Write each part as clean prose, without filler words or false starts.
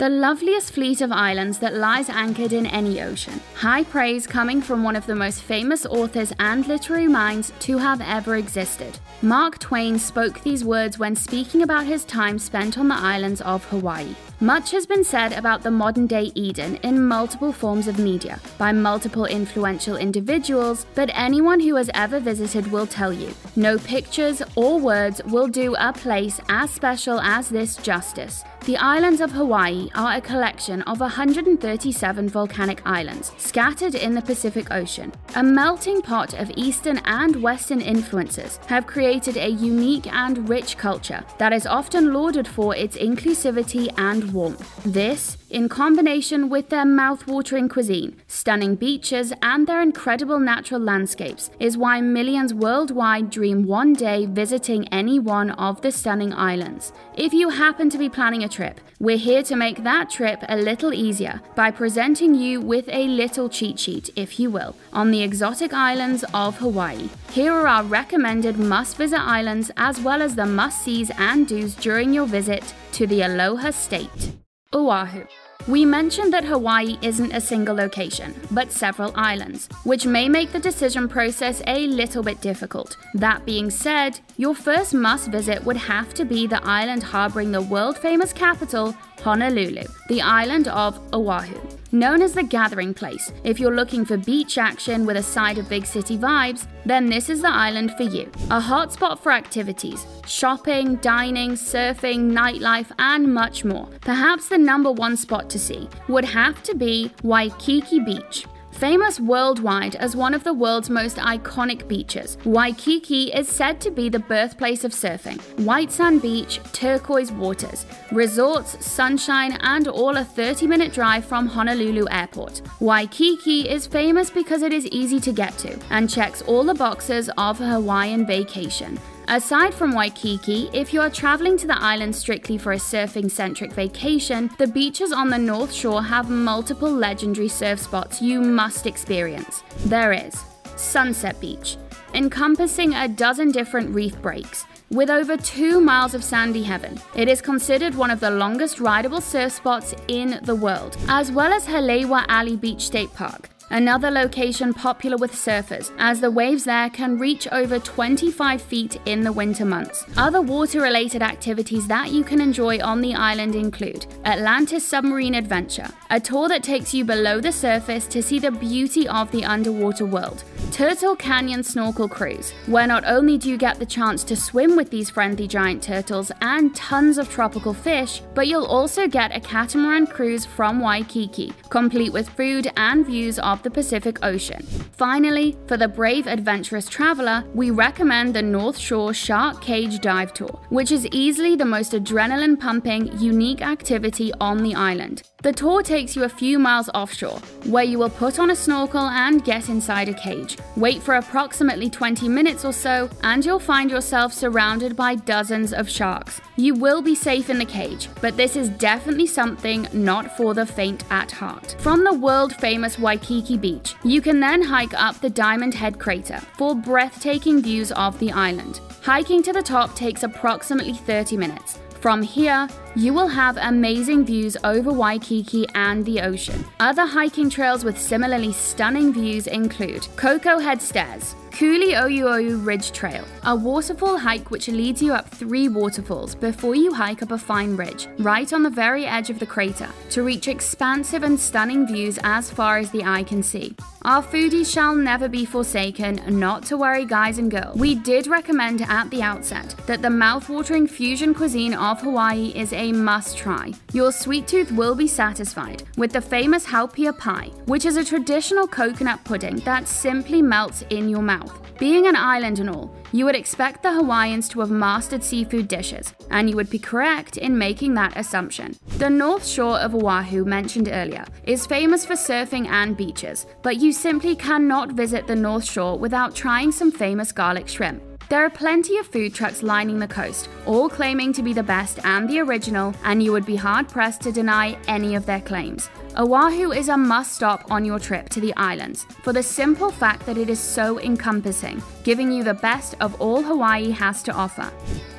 The loveliest fleet of islands that lies anchored in any ocean. High praise coming from one of the most famous authors and literary minds to have ever existed. Mark Twain spoke these words when speaking about his time spent on the islands of Hawaii. Much has been said about the modern-day Eden in multiple forms of media, by multiple influential individuals, but anyone who has ever visited will tell you, no pictures or words will do a place as special as this justice. The islands of Hawaii are a collection of 137 volcanic islands scattered in the Pacific Ocean. A melting pot of Eastern and Western influences have created a unique and rich culture that is often lauded for its inclusivity and warmth. This, in combination with their mouth-watering cuisine, stunning beaches, and their incredible natural landscapes, is why millions worldwide dream one day visiting any one of the stunning islands. If you happen to be planning a trip, we're here to make that trip a little easier by presenting you with a little cheat sheet, if you will, on the exotic islands of Hawaii. Here are our recommended must-visit islands as well as the must-sees and do's during your visit to the Aloha State. Oahu. We mentioned that Hawaii isn't a single location, but several islands, which may make the decision process a little bit difficult. That being said, your first must-visit would have to be the island harboring the world-famous capital, Honolulu, the island of Oahu. Known as the gathering place, if you're looking for beach action with a side of big city vibes, then this is the island for you. A hotspot for activities, shopping, dining, surfing, nightlife, and much more. Perhaps the #1 spot to see would have to be Waikiki Beach. Famous worldwide as one of the world's most iconic beaches, Waikiki is said to be the birthplace of surfing. White sand beach, turquoise waters, resorts, sunshine, and all a 30-minute drive from Honolulu Airport. Waikiki is famous because it is easy to get to and checks all the boxes of a Hawaiian vacation. Aside from Waikiki, if you are traveling to the island strictly for a surfing-centric vacation, the beaches on the North Shore have multiple legendary surf spots you must experience. There is Sunset Beach, encompassing a dozen different reef breaks. With over 2 miles of sandy heaven, it is considered one of the longest rideable surf spots in the world, as well as Halewa Alley Beach State Park. Another location popular with surfers, as the waves there can reach over 25 feet in the winter months. Other water-related activities that you can enjoy on the island include Atlantis Submarine Adventure, a tour that takes you below the surface to see the beauty of the underwater world. Turtle Canyon Snorkel Cruise, where not only do you get the chance to swim with these friendly giant turtles and tons of tropical fish, but you'll also get a catamaran cruise from Waikiki, complete with food and views of the Pacific Ocean. Finally, for the brave adventurous traveler, we recommend the North Shore Shark Cage Dive Tour, which is easily the most adrenaline-pumping, unique activity on the island. The tour takes you a few miles offshore, where you will put on a snorkel and get inside a cage. Wait for approximately 20 minutes or so, and you'll find yourself surrounded by dozens of sharks. You will be safe in the cage, but this is definitely something not for the faint at heart. From the world-famous Waikiki Beach, you can then hike up the Diamond Head Crater for breathtaking views of the island. Hiking to the top takes approximately 30 minutes. From here, you will have amazing views over Waikiki and the ocean. Other hiking trails with similarly stunning views include Cocoa Head Stairs, Kuliouou Ridge Trail, a waterfall hike which leads you up 3 waterfalls before you hike up a fine ridge, right on the very edge of the crater, to reach expansive and stunning views as far as the eye can see. Our foodies shall never be forsaken, not to worry guys and girls. We did recommend at the outset that the mouth-watering fusion cuisine of Hawaii is a must-try. Your sweet tooth will be satisfied with the famous haupia pie, which is a traditional coconut pudding that simply melts in your mouth. Being an island and all, you would expect the Hawaiians to have mastered seafood dishes, and you would be correct in making that assumption. The North Shore of Oahu, mentioned earlier, is famous for surfing and beaches, but you simply cannot visit the North Shore without trying some famous garlic shrimp. There are plenty of food trucks lining the coast, all claiming to be the best and the original, and you would be hard-pressed to deny any of their claims. Oahu is a must-stop on your trip to the islands for the simple fact that it is so encompassing, giving you the best of all Hawaii has to offer.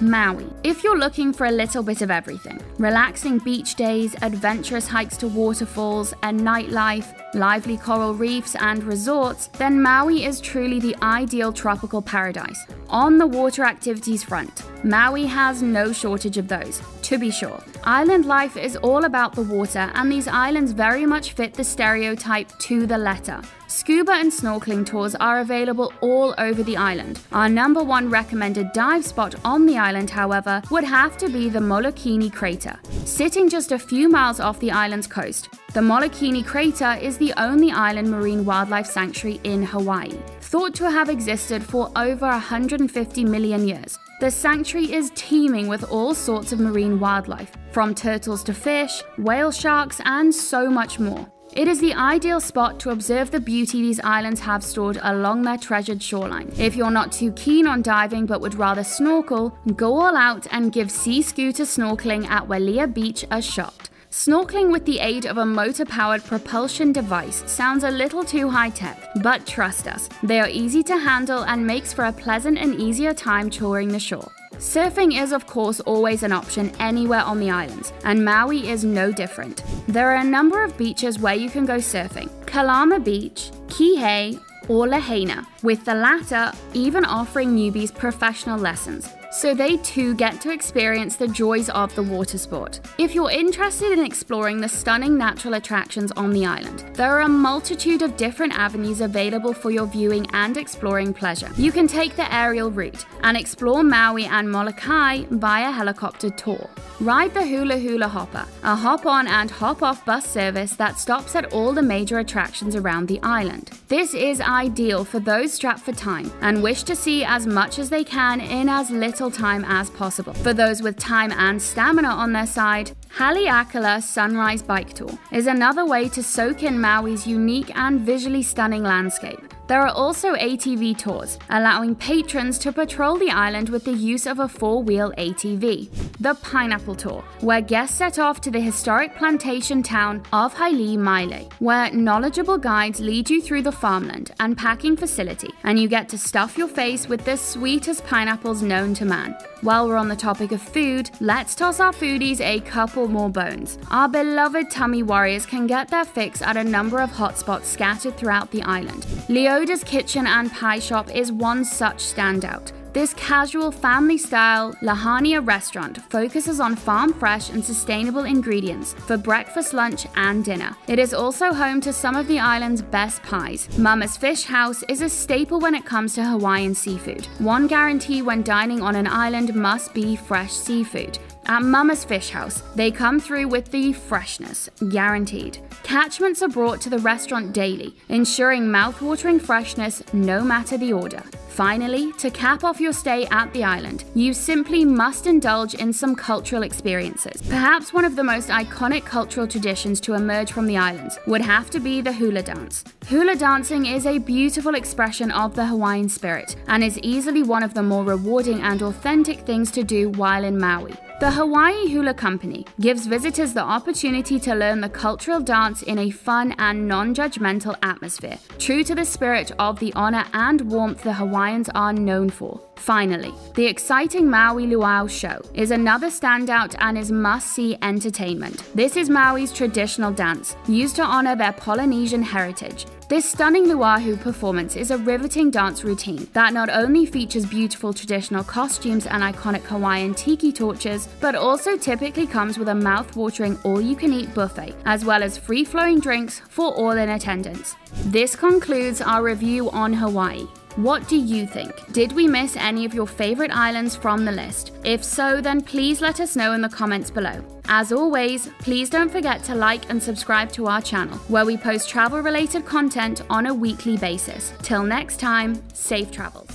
Maui. If you're looking for a little bit of everything, relaxing beach days, adventurous hikes to waterfalls, and nightlife, lively coral reefs, and resorts, then Maui is truly the ideal tropical paradise. On the water activities front, Maui has no shortage of those, to be sure. Island life is all about the water, and these islands very much fit the stereotype to the letter. Scuba and snorkeling tours are available all over the island. Our #1 recommended dive spot on the island, however, would have to be the Molokini Crater. Sitting just a few miles off the island's coast, the Molokini Crater is the only island marine wildlife sanctuary in Hawaii. Thought to have existed for over 150 million years, the sanctuary is teeming with all sorts of marine wildlife, from turtles to fish, whale sharks, and so much more. It is the ideal spot to observe the beauty these islands have stored along their treasured shoreline. If you're not too keen on diving but would rather snorkel, go all out and give sea scooter snorkeling at Wailea Beach a shot. Snorkeling with the aid of a motor-powered propulsion device sounds a little too high-tech, but trust us, they are easy to handle and makes for a pleasant and easier time touring the shore. Surfing is of course always an option anywhere on the islands, and Maui is no different. There are a number of beaches where you can go surfing: Kalama Beach, Kihei, or Lahaina, with the latter even offering newbies professional lessons, so they too get to experience the joys of the water sport. If you're interested in exploring the stunning natural attractions on the island, there are a multitude of different avenues available for your viewing and exploring pleasure. You can take the aerial route and explore Maui and Molokai via helicopter tour. Ride the Hula Hula Hopper, a hop-on and hop-off bus service that stops at all the major attractions around the island. This is ideal for those strapped for time and wish to see as much as they can in as little time as possible. For those with time and stamina on their side, Haleakala Sunrise Bike Tour is another way to soak in Maui's unique and visually stunning landscape. There are also ATV tours, allowing patrons to patrol the island with the use of a 4-wheel ATV. The Pineapple Tour, where guests set off to the historic plantation town of Haile, where knowledgeable guides lead you through the farmland and packing facility, and you get to stuff your face with the sweetest pineapples known to man. While we're on the topic of food, let's toss our foodies a couple more bones. Our beloved tummy warriors can get their fix at a number of hotspots scattered throughout the island. Leoda's Kitchen and Pie Shop is one such standout. This casual family-style Lahania restaurant focuses on farm-fresh and sustainable ingredients for breakfast, lunch, and dinner. It is also home to some of the island's best pies. Mama's Fish House is a staple when it comes to Hawaiian seafood. One guarantee when dining on an island must be fresh seafood. At Mama's Fish House, they come through with the freshness, guaranteed. Catchments are brought to the restaurant daily, ensuring mouth-watering freshness no matter the order. Finally, to cap off your stay at the island, you simply must indulge in some cultural experiences. Perhaps one of the most iconic cultural traditions to emerge from the islands would have to be the hula dance. Hula dancing is a beautiful expression of the Hawaiian spirit and is easily one of the more rewarding and authentic things to do while in Maui. The Hawaii Hula Company gives visitors the opportunity to learn the cultural dance in a fun and non-judgmental atmosphere, true to the spirit of the honor and warmth the Hawaiians are known for. Finally, the exciting Maui Luau show is another standout and is must-see entertainment. This is Maui's traditional dance, used to honor their Polynesian heritage. This stunning luau performance is a riveting dance routine that not only features beautiful traditional costumes and iconic Hawaiian tiki torches, but also typically comes with a mouth-watering all-you-can-eat buffet, as well as free-flowing drinks for all in attendance. This concludes our review on Hawaii. What do you think? Did we miss any of your favorite islands from the list? If so, then please let us know in the comments below. As always, please don't forget to like and subscribe to our channel, where we post travel-related content on a weekly basis. Till next time, safe travels.